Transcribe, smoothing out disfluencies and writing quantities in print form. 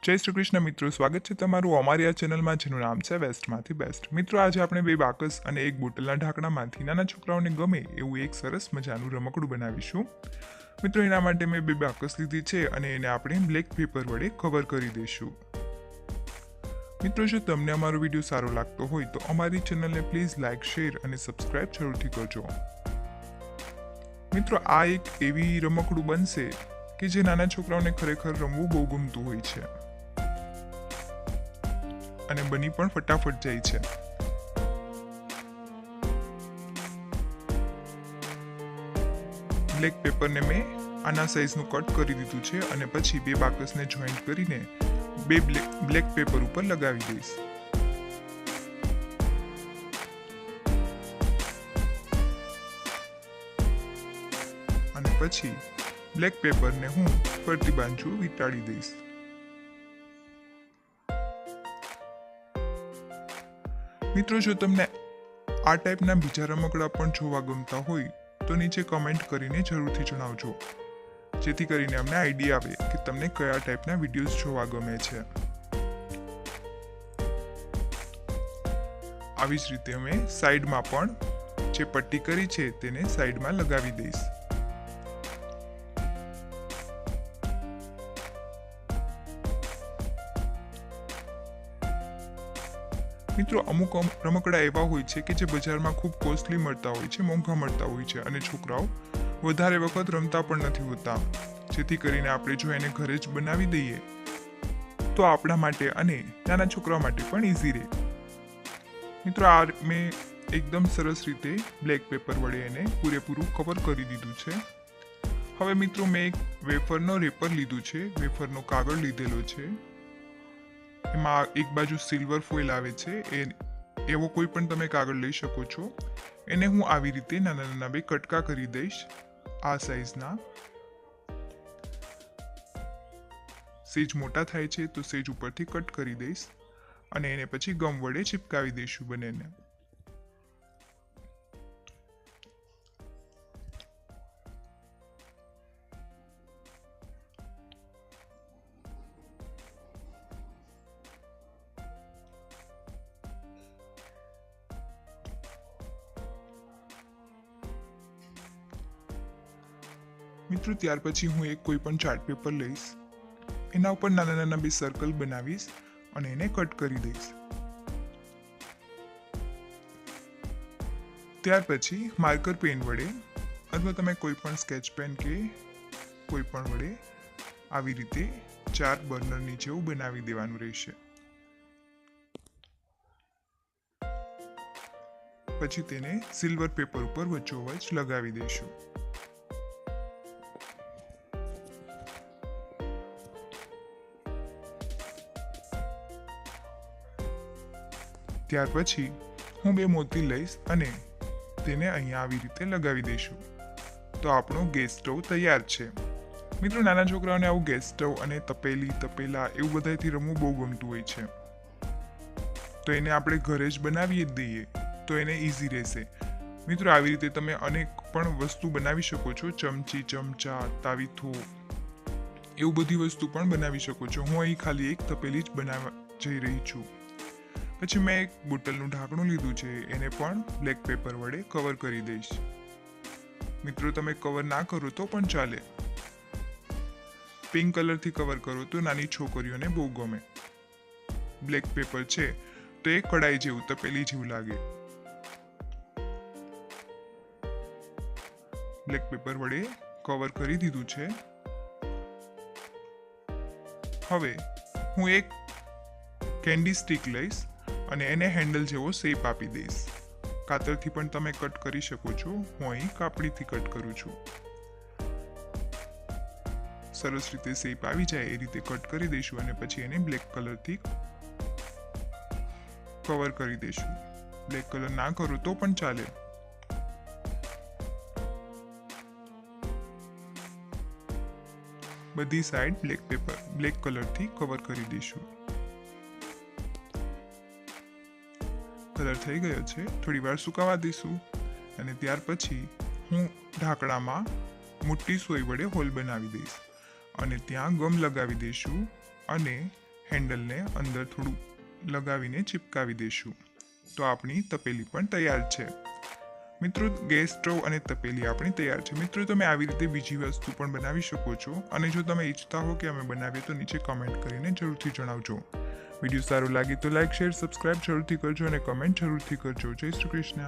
જય શ્રી કૃષ્ણ મિત્રો, સ્વાગત છે તમારું અમારી આ ચેનલમાં જેનું નામ છે વેસ્ટમાંથી બેસ્ટ. મિત્રો, આજે આપણે 2 બાકસ અને એક બોટલના ઢાંકણામાંથી નાના છોકરાઓને ગમે એવું એક સરસ મજાનું રમકડું બનાવીશું. મિત્રો, એના માટે મેં 2 બાકસ લીધી છે અને એને આપણે બ્લેક પેપર વડે કવર કરી દઈશું. મિત્રો, જો તમને અમારો વિડીયો સારો લાગતો હોય તો અમારી ચેનલને પ્લીઝ લાઇક, શેર અને સબસ્ક્રાઇબ જરૂરથી કરજો. મિત્રો, આ એક એવી રમકડું બનશે કે જે નાના છોકરાઓને ખરેખર રમવું બહુ ગમતું હોય છે અને બની પણ ફટાફટ જાય છે. બ્લેક પેપરને મેં આના સાઈઝનું કટ કરી દીધું છે અને પછી 2 બાકસને જોઈન્ટ કરીને 2 બ્લેક પેપર ઉપર લગાવી દઈશ. અને પછી બ્લેક પેપરને હું ફરતી બાજુ વીંટાળી દઈશ. મિત્રો, જો તમને આ ટાઈપના બીજા રમકડા પણ જોવા ગમતા હોય તો નીચે કમેન્ટ કરીને જરૂરથી જણાવજો, જેથી કરીને અમને આઈડિયા આવે કે તમને કયા ટાઈપના વિડીયોઝ જોવા ગમે છે. આવી જ રીતે અમે સાઈડમાં પણ જે પટ્ટી કરી છે તેને સાઈડમાં લગાવી દઈશ. મિત્રો, અમુક રમકડા એવા હોય છે કે જે બજારમાં ખૂબ કોસ્ટલી મળતા હોય છે, મોંઘા મળતા હોય છે અને છોકરાઓ વધારે વખત રમતા પણ નથી હોતા. જેથી કરીને આપણે જો એને ઘરે જ બનાવી દઈએ તો આપણા માટે અને નાના છોકરાઓ માટે પણ ઇઝી રહે. મિત્રો, આ મેં એકદમ સરસ રીતે બ્લેક પેપર વડે એને પૂરેપૂરું કવર કરી દીધું છે. હવે મિત્રો, મેં એક વેફરનો રેપર લીધું છે, વેફરનો કાગળ લીધેલો છે. એમાં એક બાજુ સિલ્વર ફોઇલ આવે છે, એવો કોઈ પણ તમે કાગળ લઈ શકો છો. એને હું આવી રીતે નાના નાના 2 કટકા કરી દઈશ. આ સાઈઝના સેજ મોટા થાય છે તો સેજ ઉપરથી કટ કરી દઈશ અને એને પછી ગમ વડે ચિપકાવી દઈશું બંનેને. મિત્રો, ત્યાર પછી હું એક કોઈ પણ ચાર્ટ પેપર લઈશ, એના ઉપર નાના નાના 2 સર્કલ બનાવીશ અને એને કટ કરી દઈશ. ત્યાર પછી માર્કર પેન વડે અથવા તમે કોઈ પણ સ્કેચ પેન કે કોઈ પણ વડે આવી રીતે 4 બર્નરની જેવું બનાવી દેવાનું રહેશે. પછી તેને સિલ્વર પેપર ઉપર વચ્ચોવચ લગાવી દઈશું. ત્યાર પછી હું 2 મોતી લઈશ અને તેને અહીંયા આવી રીતે લગાવી દઈશું. તો આપણો ગેસ સ્ટવ તૈયાર છે. મિત્રો, નાના છોકરાઓને આવું ગેસ સ્ટવ અને તપેલા એવું બધાથી રમવું બહુ ગમતું હોય છે. તો એને આપણે ઘરે જ બનાવી જ દઈએ તો એને ઇઝી રહેશે. મિત્રો, આવી રીતે તમે અનેક પણ વસ્તુ બનાવી શકો છો. ચમચી, ચમચા, તાવીથો એવું બધી વસ્તુ પણ બનાવી શકો છો. હું અહીં ખાલી એક તપેલી જ બનાવવા જઈ રહી છું. પછી મેં એક બોટલનું ઢાંકણું લીધું છે, એને પણ બ્લેક પેપર વડે કવર કરી દઈશ. મિત્રો, તમે કવર ના કરો તો પણ ચાલે. પિંક કલરથી કવર કરો તો નાની છોકરીઓને બહુ ગમે. બ્લેક પેપર છે તો એ કડાઈ જેવું, તપેલી જેવું લાગે. બ્લેક પેપર વડે કવર કરી દીધું છે. હવે હું એક કેન્ડી સ્ટિક લઈશ અને એને હેન્ડલ જેવો શેપ આપી દઈશ. કાતરથી પણ તમે કટ કરી શકો છો. હું અહીં કાપડીથી કટ કરું છું. સરસ રીતે શેપ આવી જાય એ રીતે કટ કરી દઈશું અને પછી એને બ્લેક કલરથી કવર કરી દઈશું. બ્લેક કલર ના કરો તો પણ ચાલે. બધી સાઈડ બ્લેક કલરથી કવર કરી દઈશું. કલર થઈ ગયો છે, થોડી વાર સુકાવા દઈશું અને ત્યાર પછી હું ઢાંકણામાં મોટી સોય વડે હોલ બનાવી દઈશ અને ત્યાં ગમ લગાવી દઈશું અને હેન્ડલને અંદર થોડું લગાવીને ચિપકાવી દઈશું. તો આપણી તપેલી પણ તૈયાર છે. મિત્રો, ગેસ સ્ટવ અને તપેલી આપણી તૈયાર છે. મિત્રો, તમે આવી રીતે બીજી વસ્તુ પણ બનાવી શકો છો, અને જો તમે ઈચ્છતા હો કે અમે બનાવીએ તો નીચે કમેન્ટ કરીને જરૂરથી જણાવજો. વિડીયો સારો લાગે તો લાઇક, શેર, સબસ્ક્રાઇબ જરૂરથી કરજો અને કમેન્ટ જરૂરથી કરજો. જય શ્રી કૃષ્ણ.